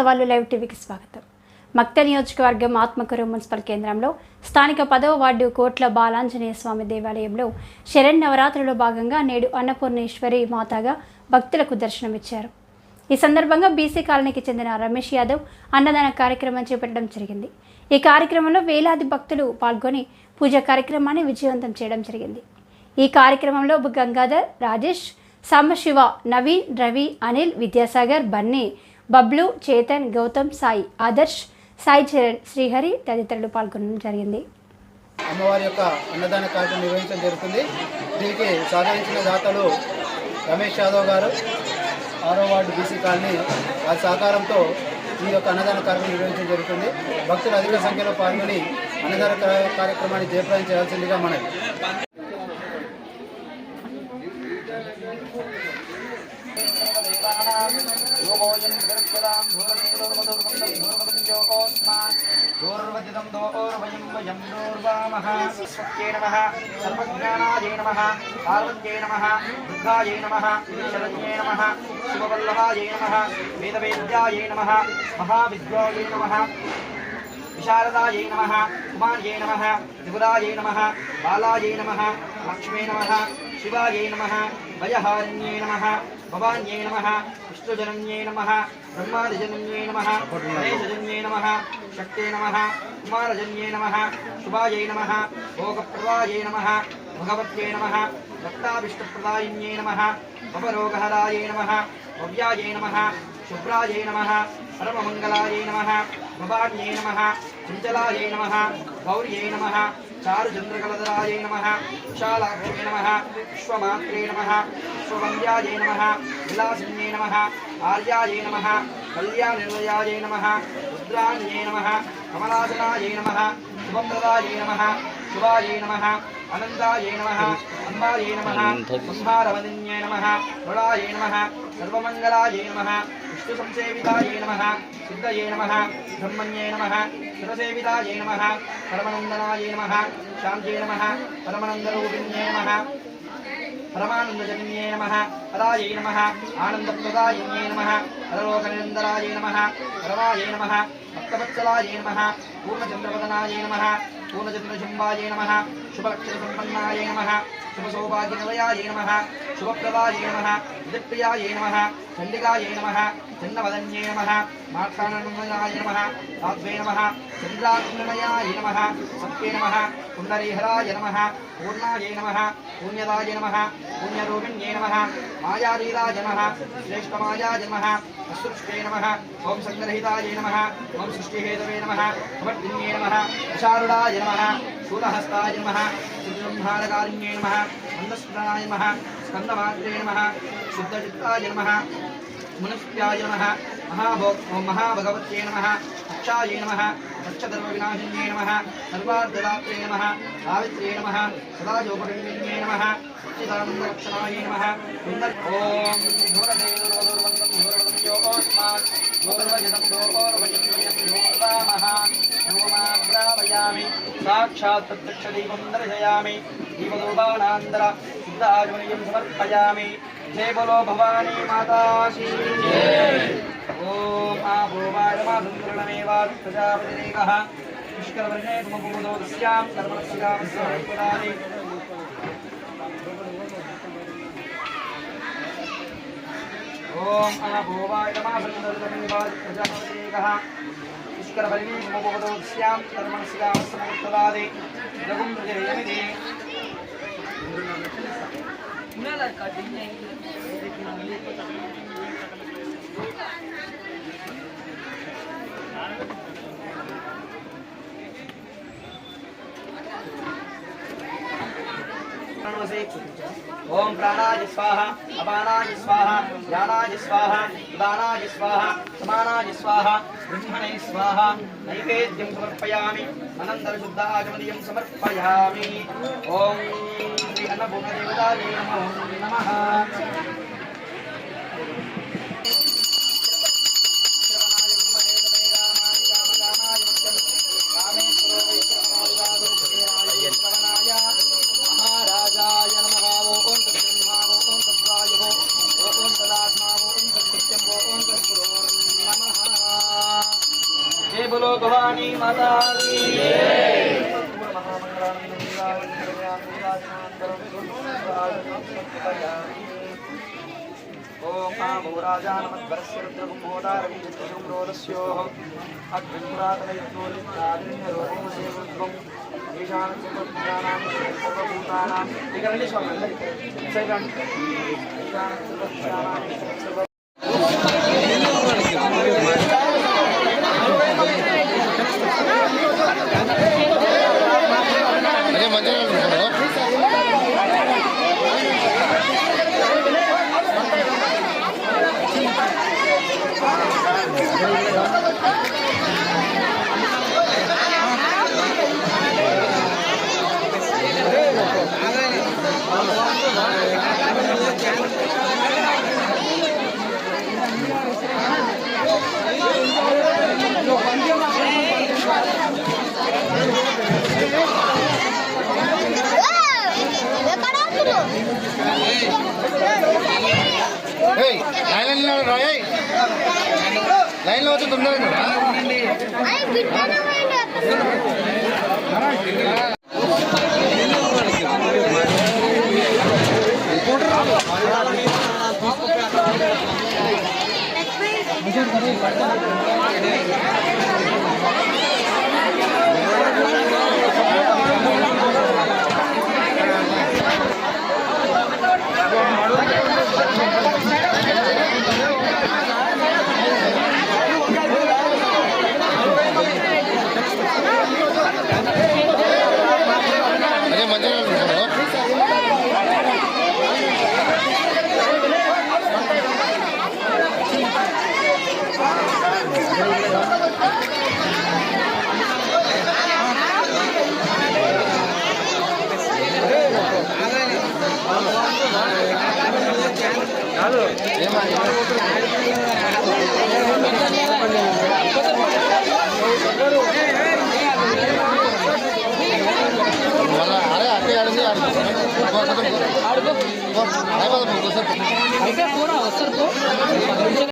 వాస్తవాలు లైవ్ టీవీకి స్వాగతం. మక్తల్ నియోజకవర్గం ఆత్మకూరు మున్సిపల్ కేంద్రంలో స్థానిక 10వ వార్డు కోట్ల బాలాంజనేయ స్వామి దేవాలయంలో శరన్నవరాత్రులలో భాగంగా నేడు అన్నపూర్ణేశ్వరి మాతగా భక్తులకు దర్శనమిచ్చారు. ఈ సందర్భంగా బీసీ కాలనీకి చెందిన రమేష్ యాదవ్ అన్నదాన కార్యక్రమం చేపట్టడం జరిగింది. ఈ కార్యక్రమంలో వేలాది భక్తులు పాల్గొని పూజా కార్యక్రమాన్ని విజయవంతం చేయడం జరిగింది. ఈ కార్యక్రమంలో గంగాధర్, రాజేష్, సాంబశివ, నవీన్, రవి, అనిల్, విద్యాసాగర్, బన్నీ, బబ్లు, చేతన్, గౌతమ్, సాయి, ఆదర్శ్, సాయి చరణ్, శ్రీహరి తదితరులు పాల్గొనడం జరిగింది. అమ్మవారి యొక్క అన్నదాన కార్యక్రమం నిర్వహించడం జరుగుతుంది. దీనికి సహకరించిన దాతలు రమేష్ యాదవ్ గారు, 6వ వార్డు బీసీ కాలనీ, వారి సహకారంతో ఈ యొక్క అన్నదాన కార్యక్రమం నిర్వహించడం జరుగుతుంది. భక్తులు అధిక సంఖ్యలో పాల్గొని అన్నదాన కార్యక్రమాన్ని జయప్రదం చేయాల్సిందిగా మనవి. दूर्वदितं दोर्वयं वयं दूर्वामः स्वस्त्यै नमः सर्वज्ञानायै नमः पार्वत्यै नमः दुर्गायै नमः शरण्यै नमः शिववल्लभायै नमः वेदवेद्यायै नमः महाविद्यायै नमः विशारदायै नमः कुमार्यै नमः त्रिपुरायै नमः बालायै नमः लक्ष्मी नमः शिवायै नमः भयहारिण्यै नमः भवान्यै नमः विष्णुजनन्यै नमः ब्रह्मादिजनन्यै नमः गणेशजन्यै नमः शक्ते नमः कुमारजन्यै नमः शुभायै नमः भोगप्रदायै नमः भगवत्यै नमः रक्ताभिष्टप्रदायिन्यै नमः भवरोगहरायै नमः भव्यायै नमः शुभ्रायै नमः सर्वमङ्गलायै नमः भवान्यै नमः चञ्चलायै नमः गौर्यै नमः चारुचन्द्रकलधरायै नमः विशालाक्षै नमः विश्वमात्रे नमः विश्ववन्द्यायै नमः विलासिन्यै नमः आर्यायै नमः कल्याणनिलयायै नमः रुद्राण्यै नमः कमलासनायै नमः शुभप्रदायै नमः शुभायै नमः अनन्तायै नमः अम्बायै नमः संहारवदिन्यै नमः रुणायै नमः सर्वमङ्गलायै नमः विष्णुसंसेवितायै नमः सिद्धये नमः ब्रह्मण्ये नमः शिवसेवितायै नमः परमानन्दनायै नमः शान्त्यै नमः परमानन्दरूपिण्यै नमः परमानन्दजन्ये नमः परायै नमः आनन्दप्रदायिन्यै नमः परलोकनिरन्दरायै नमः परमायै नमः भक्तवत्सलायै नमः पूर्णचन्द्रवदनायै नमः पूर्णचन्द्रशुम्भायै नमः शुभलक्षणसम्पन्नायै नमः शुभसौभाग्यनिलयायै नमः शुभप्रदायै नमः विधिप्रियायै नमः चण्डिकायै नमः चन्नवदन्यै नमः मार्ताण्डनाय नमः साध्वे नमः चन्द्राग्निमयाय नमः सत्ये नमः कुण्डलीहराय नमः पूर्णायै नमः पुण्यदाय नमः पुण्यरूपिण्यै नमः मायाधीराय नमः श्रेष्ठमायाय नमः असृष्टे नमः ओं सङ्ग्रहिताय नमः ओं सृष्टिहेतवे नमः समर्दिन्ये नमः विशारुडाय नमः शूलहस्ताय नमः सिद्धब्रह्माणकारिण्ये नमः अन्नस्मरणाय नमः स्कन्दमात्रे नमः शुद्धचित्ताय नमः मनुष्याय नमः महाभगवत्यै नमः अक्षायै नमः अक्षधर्मविनाशिन्यै नमः सर्वार्धदात्रे नमः सावित्र्यै नमः सदाजोपरिण्ये नमः सच्चिदानन्दरक्षणाय नमः ॐ धूरदेवोर्वन्दं साक्षात् प्रत्यक्षदीपं दर्शयामि दीपदूपानान्तरा सिद्धाजमनीयं समर्पयामि। जय बोलो भवानी माता की जय। ओम आभोवायमासुन्दरणमेवात् प्रजापतिरेकः पुष्करवर्णे कुमकुमुदोदस्यां सर्वरस्यां सर्वपदानि ओम आभोवायमासुन्दरणमेवात् प्रजापतिरेकः पुष्करवर्णे कुमकुमुदोदस्यां सर्वरस्यां सर्वपदानि जगुं प्रजयमिति ओम प्राणाय स्वाहा अपानाय स्वाहा ज्ञानाय स्वाहा उदानाय स्वाहा समानाय स्वाहा ब्रह्मणे स्वाहा नैवेद्यं समर्पयामि अनन्तरशुद्धाचमनीयं समर्पयामि। ओम श्री अन्नपूर्णदेवतायै नमः। बोलो भवानी माता की ओम नमो राजान मद्वरस्य रुद्रगुम्भोदारविजयसुम्रोदस्योः अग्निपुरातनयज्ञोलितादिन्यरोमसेवद्वम् ईशानस्य सर्वभूतानां सर्वभूतानां इकरण्य स्वामी सैरान ईशानस्य सर्वभूतानां లైన్ లో వచ్చి తొందరగా అరే అదే